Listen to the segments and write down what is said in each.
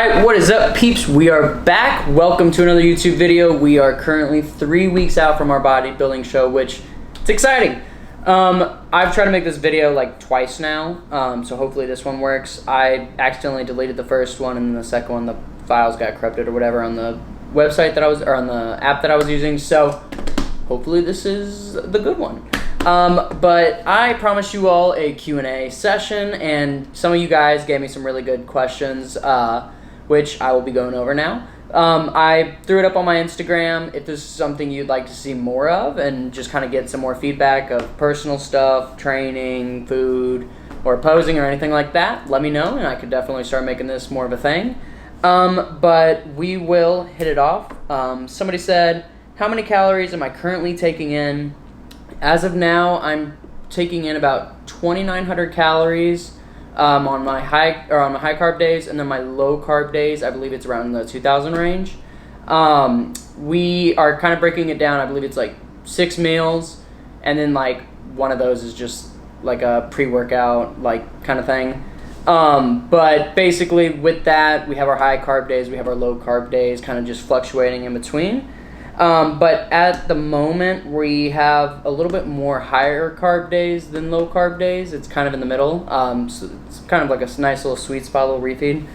Alright, what is up, peeps? We are back. Welcome to another YouTube video. We are currently 3 weeks out from our bodybuilding show, which it's exciting. I've tried to make this video like twice now, so hopefully this one works. I accidentally deleted the first one, and then the second one, the files got corrupted or whatever on the website that I was, or on the app that I was using, so hopefully this is the good one. But I promised you all a Q&A session, and some of you guys gave me some really good questions, which I will be going over now. I threw it up on my Instagram if this is something you'd like to see more of, and just kind of get some more feedback of personal stuff, training, food, or posing or anything like that. Let me know, and I could definitely start making this more of a thing. But we will hit it off. Somebody said, how many calories am I currently taking in? As of now, I'm taking in about 2,900 calories on my high carb days, and then my low carb days, I believe it's around the 2,000 range. We are kind of breaking it down. I believe it's like 6 meals, and then like one of those is just like a pre-workout like kind of thing. But basically with that, we have our high carb days, we have our low carb days, kind of just fluctuating in between. But at the moment, we have a little bit more higher carb days than low carb days. It's kind of in the middle. So it's kind of like a nice little sweet spot, little refeed.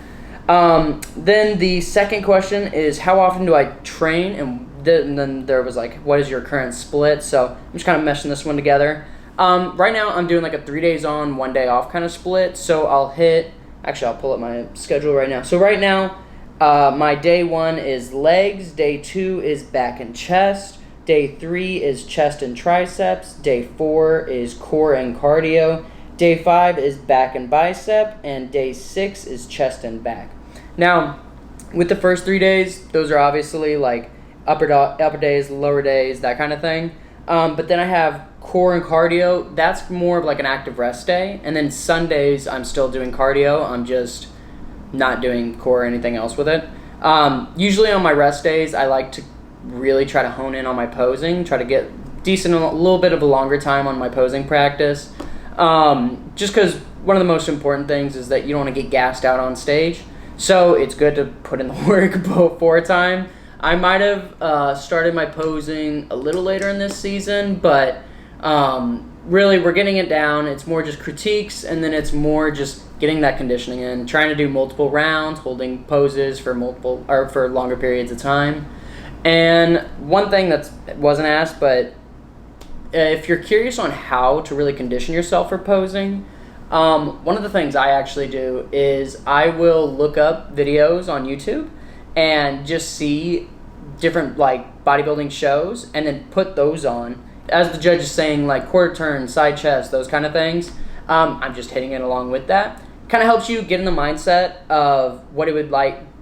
Then the second question is, how often do I train? And then there was like, what is your current split? So I'm just kind of meshing this one together. Right now, I'm doing like a 3 days on, 1 day off kind of split. So I'll pull up my schedule right now. So right now, my day 1 is legs, day 2 is back and chest, day 3 is chest and triceps, day 4 is core and cardio, day 5 is back and bicep, and day 6 is chest and back. Now, with the first 3 days, those are obviously like upper days, lower days, that kind of thing. But then I have core and cardio. That's more of like an active rest day. And then Sundays, I'm still doing cardio. I'm just not doing core or anything else with it. Usually on my rest days, I like to really try to hone in on my posing, try to get a little bit of a longer time on my posing practice. Just because one of the most important things is that you don't want to get gassed out on stage. So it's good to put in the work before time. I might have started my posing a little later in this season, but really we're getting it down. It's more just critiques, and then it's more just getting that conditioning in, trying to do multiple rounds, holding poses for longer periods of time. And one thing that wasn't asked, but if you're curious on how to really condition yourself for posing, one of the things I actually do is I will look up videos on YouTube and just see different like bodybuilding shows, and then put those on as the judge is saying, like quarter turn, side chest, those kind of things. I'm just hitting it along with that. Kind of helps you get in the mindset of what it would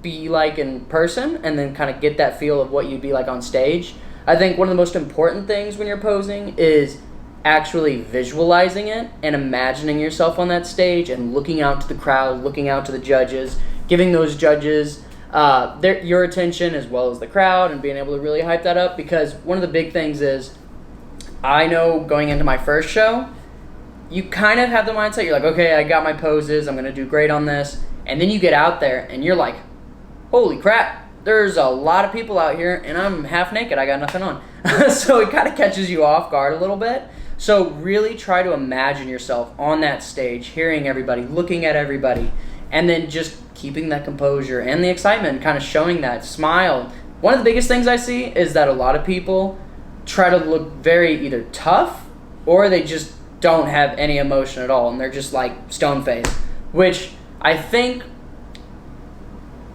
be like in person, and then kind of get that feel of what you'd be like on stage. I think one of the most important things when you're posing is actually visualizing it and imagining yourself on that stage and looking out to the crowd, looking out to the judges, giving those judges your attention as well as the crowd, and being able to really hype that up. Because one of the big things is, I know going into my first show, you kind of have the mindset, you're like, okay, I got my poses, I'm going to do great on this. And then you get out there and you're like, holy crap, there's a lot of people out here and I'm half naked, I got nothing on. So it kind of catches you off guard a little bit. So really try to imagine yourself on that stage, hearing everybody, looking at everybody, and then just keeping that composure and the excitement, kind of showing that smile. One of the biggest things I see is that a lot of people try to look very either tough, or they just don't have any emotion at all, and they're just like stone faced, which I think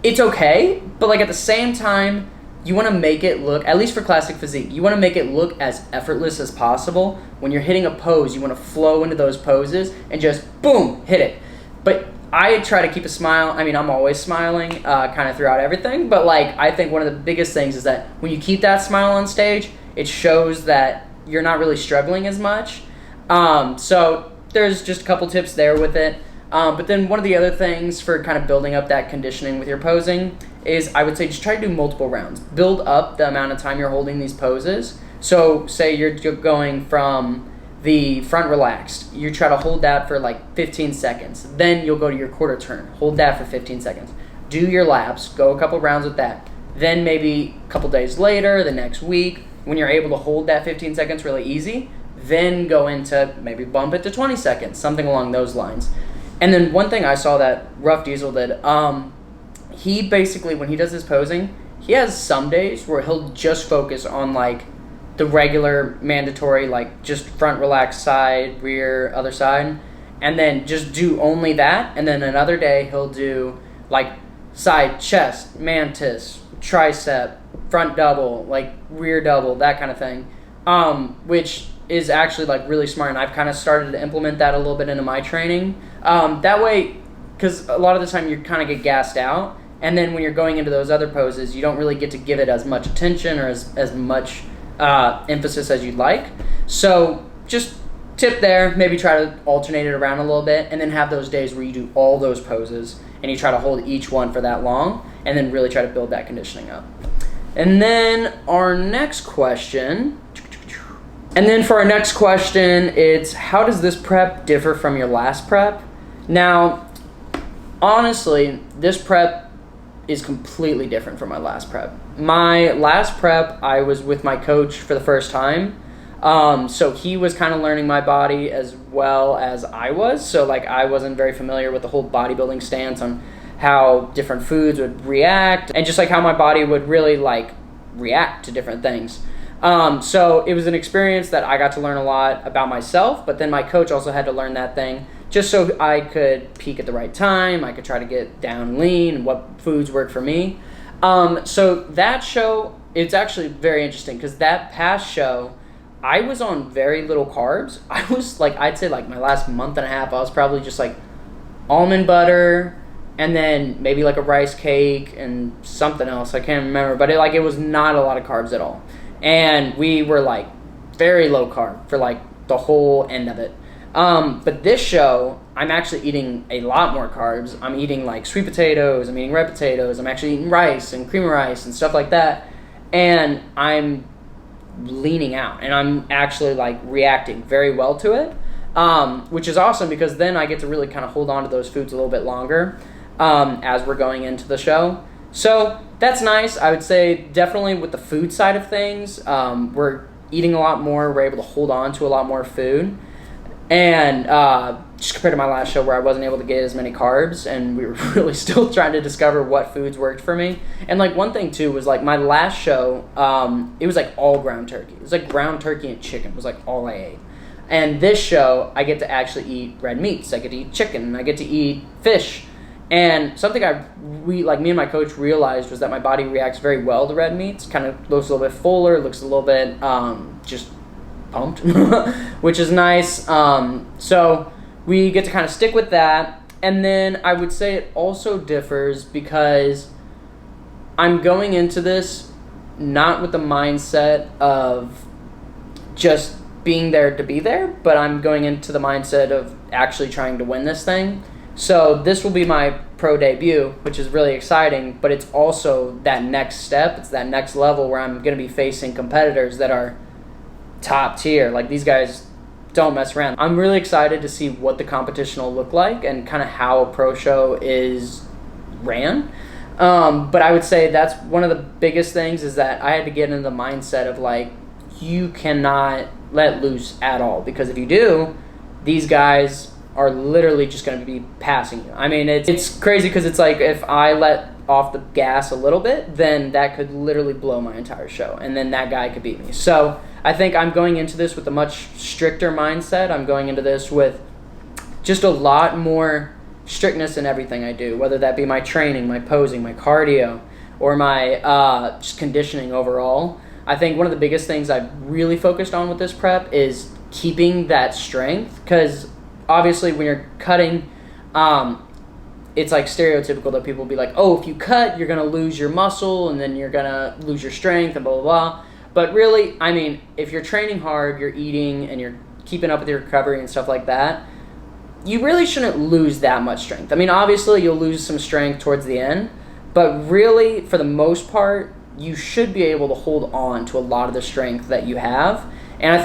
it's okay, but like at the same time, you want to make it look, at least for classic physique, you want to make it look as effortless as possible. When you're hitting a pose, you want to flow into those poses and just boom, hit it. But I try to keep a smile. I mean, I'm always smiling kind of throughout everything, but like I think one of the biggest things is that when you keep that smile on stage, it shows that you're not really struggling as much. So there's just a couple tips there with it. But then one of the other things for kind of building up that conditioning with your posing is, I would say, just try to do multiple rounds. Build up the amount of time you're holding these poses. So say you're going from the front relaxed. You try to hold that for like 15 seconds. Then you'll go to your quarter turn. Hold that for 15 seconds. do your laps, go a couple rounds with that. Then maybe a couple days later, the next week, when you're able to hold that 15 seconds really easy, then go into maybe bump it to 20 seconds, something along those lines. And then one thing I saw that Rough Diesel did, he basically, when he does his posing, he has some days where he'll just focus on like the regular mandatory, like just front relaxed side, rear, other side, and then just do only that. And then another day he'll do like side chest, mantis, tricep, front double, like rear double, that kind of thing, which is actually like really smart. And I've kind of started to implement that a little bit into my training. That way, because a lot of the time you kind of get gassed out, and then when you're going into those other poses, you don't really get to give it as much attention or as much emphasis as you'd like. So just tip there, maybe try to alternate it around a little bit, and then have those days where you do all those poses and you try to hold each one for that long, and then really try to build that conditioning up. And then our next question, it's how does this prep differ from your last prep? Now, honestly, this prep is completely different from my last prep. My last prep, I was with my coach for the first time. So he was kind of learning my body as well as I was. So like I wasn't very familiar with the whole bodybuilding stance on how different foods would react and just like how my body would really like react to different things. So it was an experience that I got to learn a lot about myself, but then my coach also had to learn that thing just so I could peak at the right time. I could try to get down lean and what foods work for me. So that show, it's actually very interesting because that past show, I was on very little carbs. I was like, I'd say like my last month and a half, I was probably just like almond butter and then maybe like a rice cake and something else. I can't remember, but it was not a lot of carbs at all. And we were like very low carb for like the whole end of it. But this show, I'm actually eating a lot more carbs. I'm eating like sweet potatoes, I'm eating red potatoes, I'm actually eating rice and cream of rice and stuff like that. And I'm leaning out and I'm actually like reacting very well to it, which is awesome because then I get to really kind of hold on to those foods a little bit longer as we're going into the show. So that's nice. I would say definitely with the food side of things, we're eating a lot more. We're able to hold on to a lot more food. And just compared to my last show where I wasn't able to get as many carbs and we were really still trying to discover what foods worked for me. And like one thing too was like my last show, it was like all ground turkey. It was like ground turkey and chicken was like all I ate. And this show, I get to actually eat red meats. I get to eat chicken. I get to eat fish. And something me and my coach realized was that my body reacts very well to red meats. Kind of looks a little bit fuller, looks a little bit just pumped, which is nice. So we get to kind of stick with that. And then I would say it also differs because I'm going into this not with the mindset of just being there to be there, but I'm going into the mindset of actually trying to win this thing. So this will be my pro debut, which is really exciting, but it's also that next step. It's that next level where I'm going to be facing competitors that are top tier. Like these guys don't mess around. I'm really excited to see what the competition will look like and kind of how a pro show is ran. But I would say that's one of the biggest things is that I had to get into the mindset of like, you cannot let loose at all, because if you do, these guys are literally just going to be passing you. I mean, it's crazy because it's like if I let off the gas a little bit, then that could literally blow my entire show, and then that guy could beat me. So I think I'm going into this with a much stricter mindset. I'm going into this with just a lot more strictness in everything I do, whether that be my training, my posing, my cardio, or my just conditioning overall. I think one of the biggest things I've really focused on with this prep is keeping that strength, because obviously when you're cutting, it's like stereotypical that people will be like, oh, if you cut, you're going to lose your muscle and then you're going to lose your strength and blah, blah, blah. But really, I mean, if you're training hard, you're eating, and you're keeping up with your recovery and stuff like that, you really shouldn't lose that much strength. I mean, obviously, you'll lose some strength towards the end, but really, for the most part, you should be able to hold on to a lot of the strength that you have. And I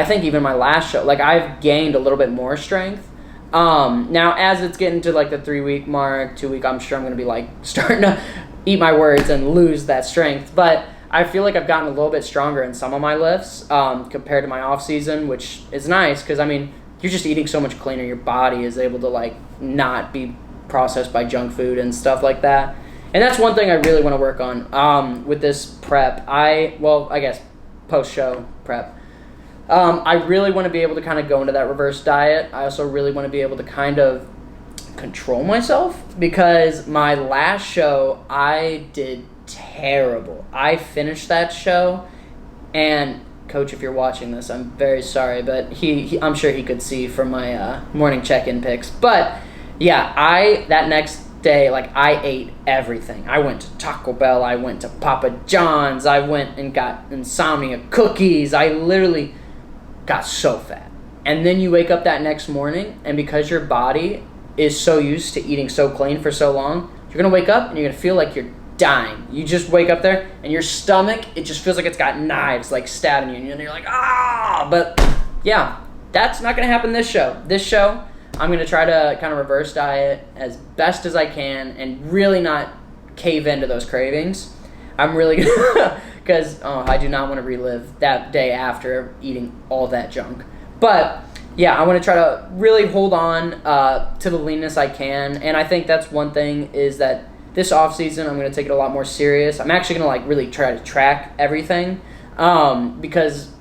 think even my last show, like I've gained a little bit more strength Now, as it's getting to like the 3-week mark, 2-week, I'm sure I'm going to be like starting to eat my words and lose that strength. But I feel like I've gotten a little bit stronger in some of my lifts compared to my off season, which is nice because, I mean, you're just eating so much cleaner. Your body is able to like not be processed by junk food and stuff like that. And that's one thing I really want to work on with this prep. I guess post-show prep. I really want to be able to kind of go into that reverse diet. I also really want to be able to kind of control myself because my last show, I did terrible. I finished that show, and Coach, if you're watching this, I'm very sorry, but he I'm sure he could see from my morning check-in pics. But yeah, that next day, like, I ate everything. I went to Taco Bell, I went to Papa John's, I went and got Insomnia cookies. I literally got so fat. And then you wake up that next morning, and because your body is so used to eating so clean for so long, you're gonna wake up and you're gonna feel like you're dying. You just wake up there and your stomach, it just feels like it's got knives like stabbing you, and you're like, ah. But yeah, that's not gonna happen this show. This show, I'm gonna try to kind of reverse diet as best as I can and really not cave into those cravings. I'm really because I do not want to relive that day after eating all that junk. But yeah, I want to try to really hold on to the leanness I can, and I think that's one thing is that this off season I'm going to take it a lot more serious. I'm actually going to like really try to track everything because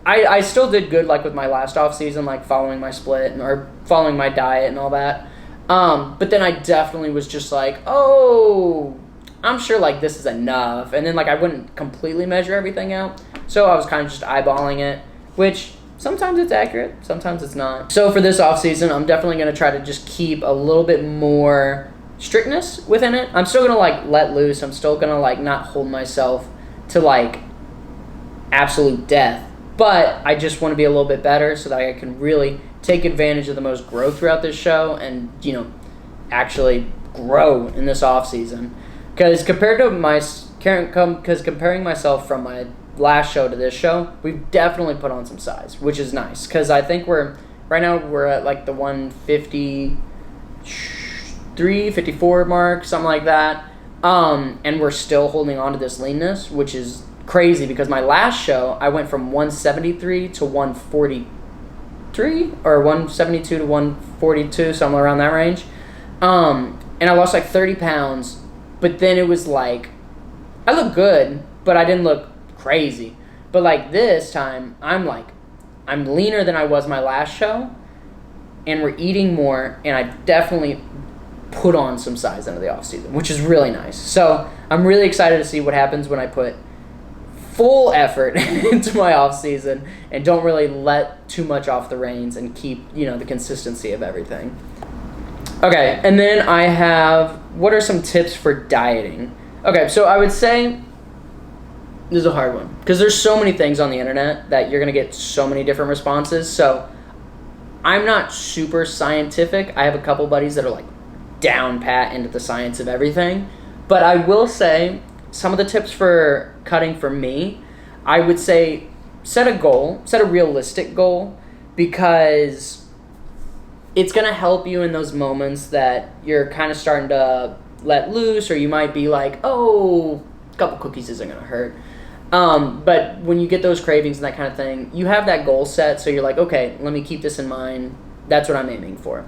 I still did good like with my last off season, like following my split or following my diet and all that. But then I definitely was just like, oh, I'm sure like this is enough, and then like I wouldn't completely measure everything out, so I was kind of just eyeballing it, which sometimes it's accurate, sometimes it's not. So for this off season, I'm definitely going to try to just keep a little bit more strictness within it. I'm still going to like let loose. I'm still going to like not hold myself to like absolute death, but I just want to be a little bit better so that I can really take advantage of the most growth throughout this show and, you know, actually grow in this off season. Because comparing myself from my last show to this show, we've definitely put on some size, which is nice. Because I think right now we're at like the 153, 54 mark, something like that. And we're still holding on to this leanness, which is crazy because my last show, I went from 173 to 143 or 172 to 142, somewhere around that range. And I lost like 30 pounds. But then it was like, I look good, but I didn't look crazy. But like this time, I'm leaner than I was my last show, and we're eating more, and I definitely put on some size into the off season, which is really nice. So I'm really excited to see what happens when I put full effort into my off season and don't really let too much off the reins and keep, you know, the consistency of everything. Okay, and then I have, what are some tips for dieting? Okay, so I would say, this is a hard one, because there's so many things on the internet that you're going to get so many different responses, so I'm not super scientific. I have a couple buddies that are like down pat into the science of everything, but I will say some of the tips for cutting for me, I would say set a realistic goal, because it's going to help you in those moments that you're kind of starting to let loose, or you might be like, oh, a couple cookies isn't going to hurt. But when you get those cravings and that kind of thing, you have that goal set, so you're like, okay, let me keep this in mind. That's what I'm aiming for.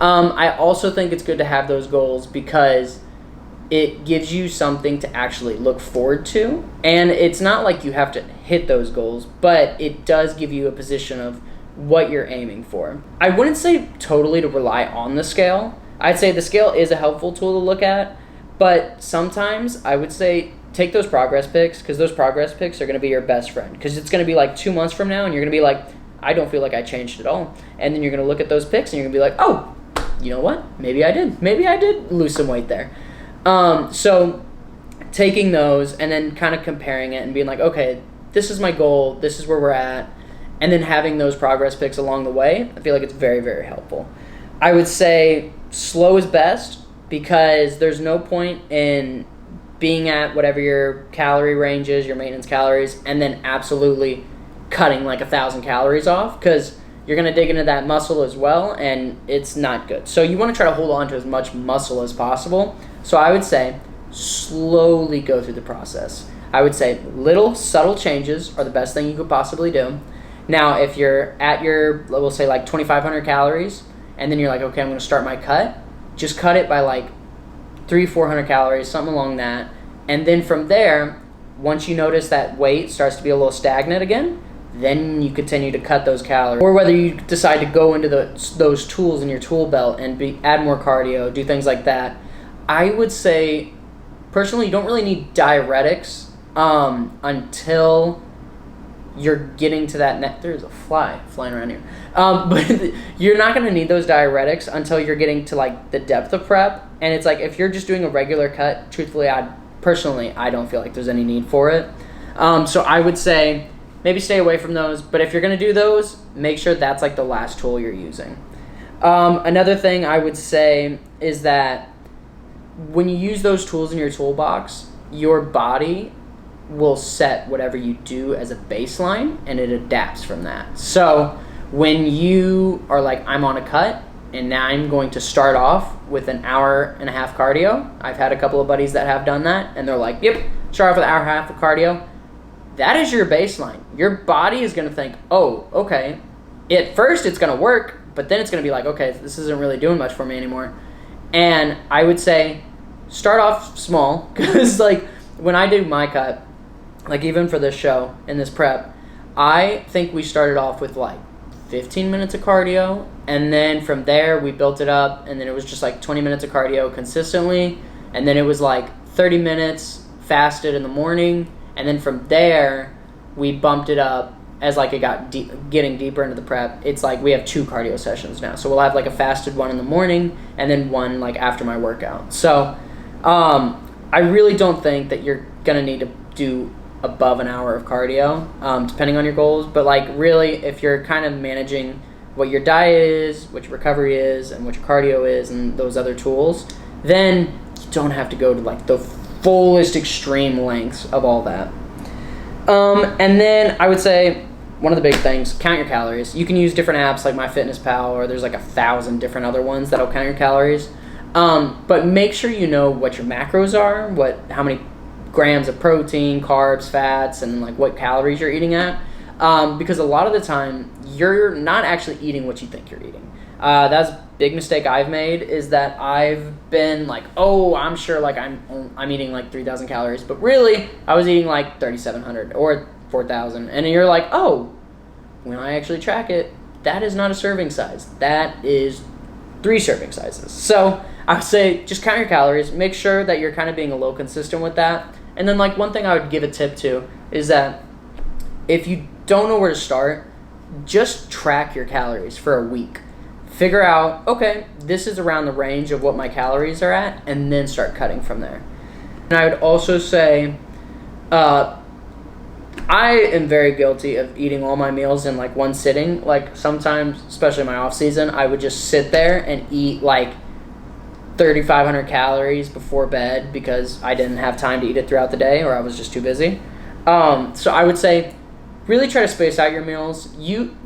I also think it's good to have those goals because it gives you something to actually look forward to. And it's not like you have to hit those goals, but it does give you a position of what you're aiming for. I wouldn't say totally to rely on the scale. I'd say the scale is a helpful tool to look at, but sometimes I would say take those progress pics, because those progress pics are going to be your best friend, because it's going to be like 2 months from now and you're going to be like, I don't feel like I changed at all. And then you're going to look at those pics and you're going to be like, oh, you know what? Maybe I did lose some weight there. So taking those and then kind of comparing it and being like, okay, this is my goal, this is where we're at, and then having those progress pics along the way, I feel like it's very, very helpful. I would say slow is best, because there's no point in being at whatever your calorie range is, your maintenance calories, and then absolutely cutting like 1,000 calories off, because you're going to dig into that muscle as well, and it's not good. So you want to try to hold on to as much muscle as possible. So I would say slowly go through the process. I would say little subtle changes are the best thing you could possibly do. Now, if you're at your, we'll say like 2,500 calories, and then you're like, okay, I'm going to start my cut, just cut it by like 300-400 calories, something along that. And then from there, once you notice that weight starts to be a little stagnant again, then you continue to cut those calories. Or whether you decide to go into those tools in your tool belt and add more cardio, do things like that. I would say, personally, you don't really need diuretics until you're getting to that there's a fly flying around here. But you're not going to need those diuretics until you're getting to like the depth of prep. And it's like, if you're just doing a regular cut, truthfully, I don't feel like there's any need for it. So I would say maybe stay away from those. But if you're going to do those, make sure that's like the last tool you're using. Another thing I would say is that when you use those tools in your toolbox, your body will set whatever you do as a baseline, and it adapts from that. So when you are like, I'm on a cut, and now I'm going to start off with an hour and a half cardio. I've had a couple of buddies that have done that, and they're like, yep, start off with an hour and a half of cardio. That is your baseline. Your body is going to think, oh, okay. At first, it's going to work, but then it's going to be like, okay, this isn't really doing much for me anymore. And I would say start off small, because like when I do my cut, like even for this show and this prep, I think we started off with like 15 minutes of cardio, and then from there we built it up, and then it was just like 20 minutes of cardio consistently, and then it was like 30 minutes fasted in the morning, and then from there we bumped it up as like it got getting deeper into the prep. It's like we have 2 cardio sessions now, so we'll have like a fasted one in the morning and then one like after my workout. So I really don't think that you're gonna need to do above an hour of cardio, depending on your goals. But like really, if you're kind of managing what your diet is, what your recovery is, and what your cardio is, and those other tools, then you don't have to go to like the fullest extreme lengths of all that. And then I would say one of the big things, count your calories. You can use different apps like MyFitnessPal, or there's like 1,000 different other ones that'll count your calories. But make sure you know what your macros are, how many grams of protein, carbs, fats, and like what calories you're eating at, because a lot of the time you're not actually eating what you think you're eating. That's a big mistake I've made, is that I've been like, oh, I'm sure like I'm eating like 3,000 calories, but really I was eating like 3,700 or 4,000, and you're like, oh, when I actually track it, that is not a serving size. That is 3 serving sizes. So I would say just count your calories, make sure that you're kind of being a little consistent with that. And then like one thing I would give a tip to is that if you don't know where to start, just track your calories for a week. Figure out, okay, this is around the range of what my calories are at, and then start cutting from there. And I would also say, I am very guilty of eating all my meals in like one sitting. Like sometimes, especially in my off season, I would just sit there and eat like 3,500 calories before bed because I didn't have time to eat it throughout the day, or I was just too busy. So I would say really try to space out your meals.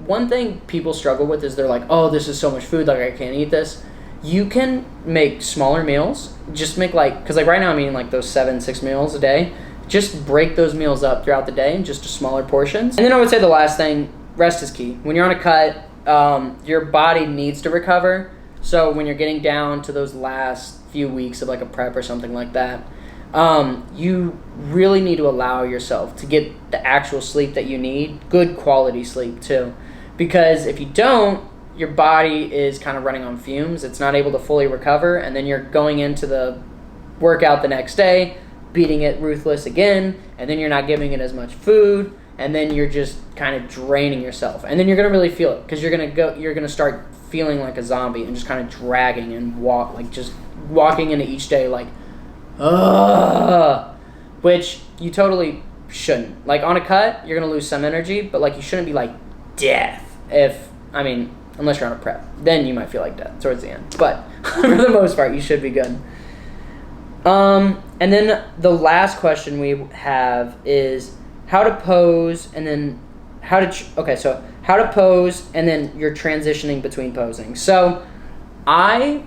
One thing people struggle with is they're like, oh, this is so much food, like I can't eat this. You can make smaller meals. Just make like, because like right now I'm eating like those 7-6 meals a day. Just break those meals up throughout the day in just smaller portions. And then I would say the last thing, rest is key. When you're on a cut, your body needs to recover. So when you're getting down to those last few weeks of like a prep or something like that, you really need to allow yourself to get the actual sleep that you need, good quality sleep too. Because if you don't, your body is kind of running on fumes. It's not able to fully recover, and then you're going into the workout the next day, beating it ruthless again, and then you're not giving it as much food, and then you're just kind of draining yourself. And then you're going to really feel it, because you're going to start feeling like a zombie and just kind of dragging and just walking into each day like, which you totally shouldn't. Like on a cut, you're going to lose some energy, but like you shouldn't be like death unless you're on a prep. Then you might feel like death towards the end. But for the most part, you should be good. And then the last question we have is how to pose, and then how how to pose, and then you're transitioning between posing. So I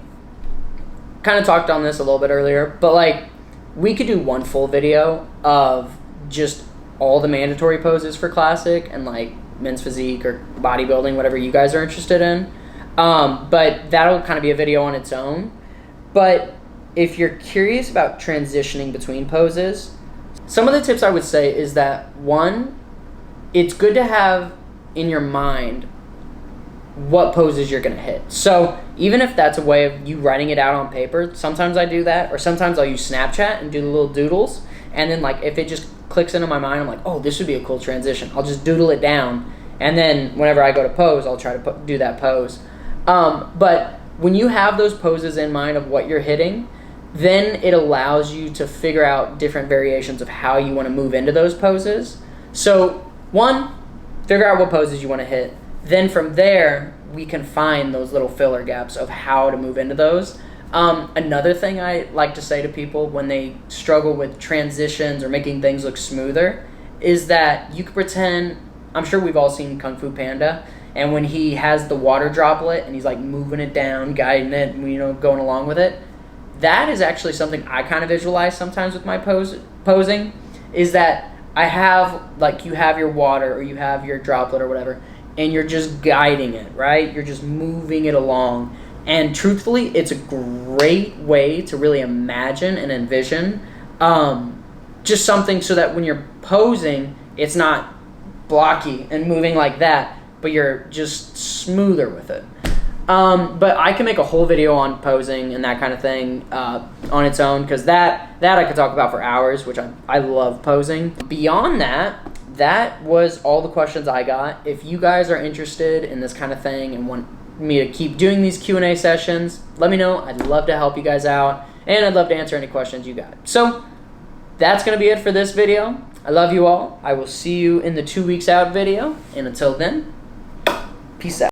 kind of talked on this a little bit earlier, but like we could do one full video of just all the mandatory poses for classic and like men's physique or bodybuilding, whatever you guys are interested in. But that'll kind of be a video on its own. But if you're curious about transitioning between poses, some of the tips I would say is that, one, it's good to have in your mind what poses you're going to hit. So even if that's a way of you writing it out on paper, sometimes I do that, or sometimes I'll use Snapchat and do the little doodles, and then like if it just clicks into my mind, I'm like, oh, this would be a cool transition. I'll just doodle it down, and then whenever I go to pose, I'll try to do that pose. But when you have those poses in mind of what you're hitting, then it allows you to figure out different variations of how you want to move into those poses. So one, figure out what poses you want to hit. Then from there, we can find those little filler gaps of how to move into those. Another thing I like to say to people when they struggle with transitions or making things look smoother is that you could pretend, I'm sure we've all seen Kung Fu Panda, and when he has the water droplet and he's like moving it down, guiding it, going along with it, that is actually something I kind of visualize sometimes with my posing, is that I have, like, you have your water or you have your droplet or whatever, and you're just guiding it, right? You're just moving it along. And truthfully, it's a great way to really imagine and envision just something so that when you're posing, it's not blocky and moving like that, but you're just smoother with it. But I can make a whole video on posing and that kind of thing on its own, because that I could talk about for hours, which I love posing. Beyond that, that was all the questions I got. If you guys are interested in this kind of thing and want me to keep doing these Q&A sessions, let me know. I'd love to help you guys out, and I'd love to answer any questions you got. So that's going to be it for this video. I love you all. I will see you in the 2 weeks out video, and until then, peace out.